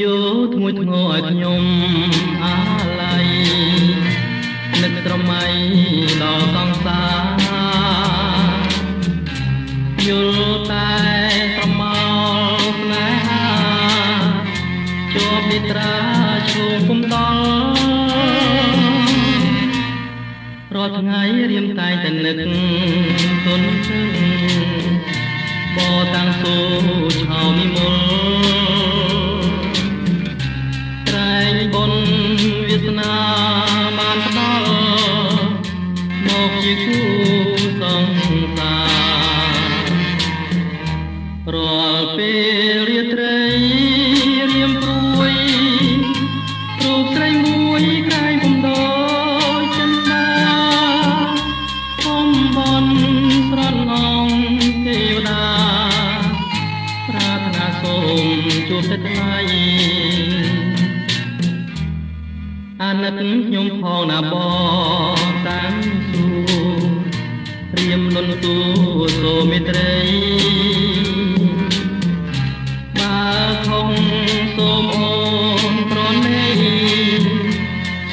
យោធ្ងួយធ្ងរឲ្យខ្ញុំអាឡ័យនឹកស្រមៃដល់សង្សារយល់តែស្រមោលស្នេហាជាប់និទ្រាឈូងគុំដល់រាល់ថ្ងៃរៀមតែងតែនឹកទុនជឹងបតាំងសូឆោនិមលត្រែងបុណ្យវាសនាបានផ្ដល់មកជាគូសង្សាររាល់ពេលរាត្រីរៀមព្រួយរូបស្រីមួយក្រែងកំដោចិនដាធំបនស្រន់អងទេវតាប្រាថ្នាសូមជួបតែថ្លៃអាណិតខ្ញុំផងណាបងតាំងសួររៀមលន់ទូសូមេត្រីបើខំសូមអូនប្រណី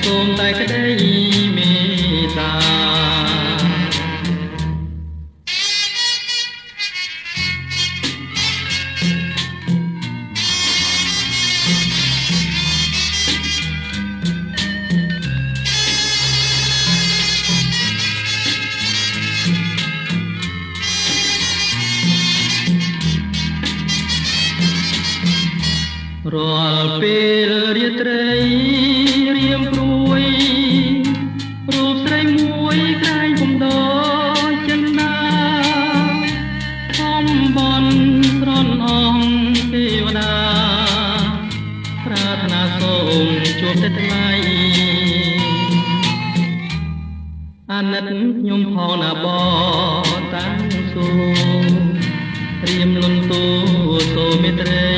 សូមតែក្តីមេត្តារាល់ពេលរាត្រីរៀមព្រួយរូបស្រីមួយក្រែងកំដោចិនដាធំបនស្រន់អងទេវតាប្រាថ្នាសូមជួបតែថ្លៃអាណិតខ្ញុំផងណាបងតាំងសួររៀមលន់ទូសូមេត្រី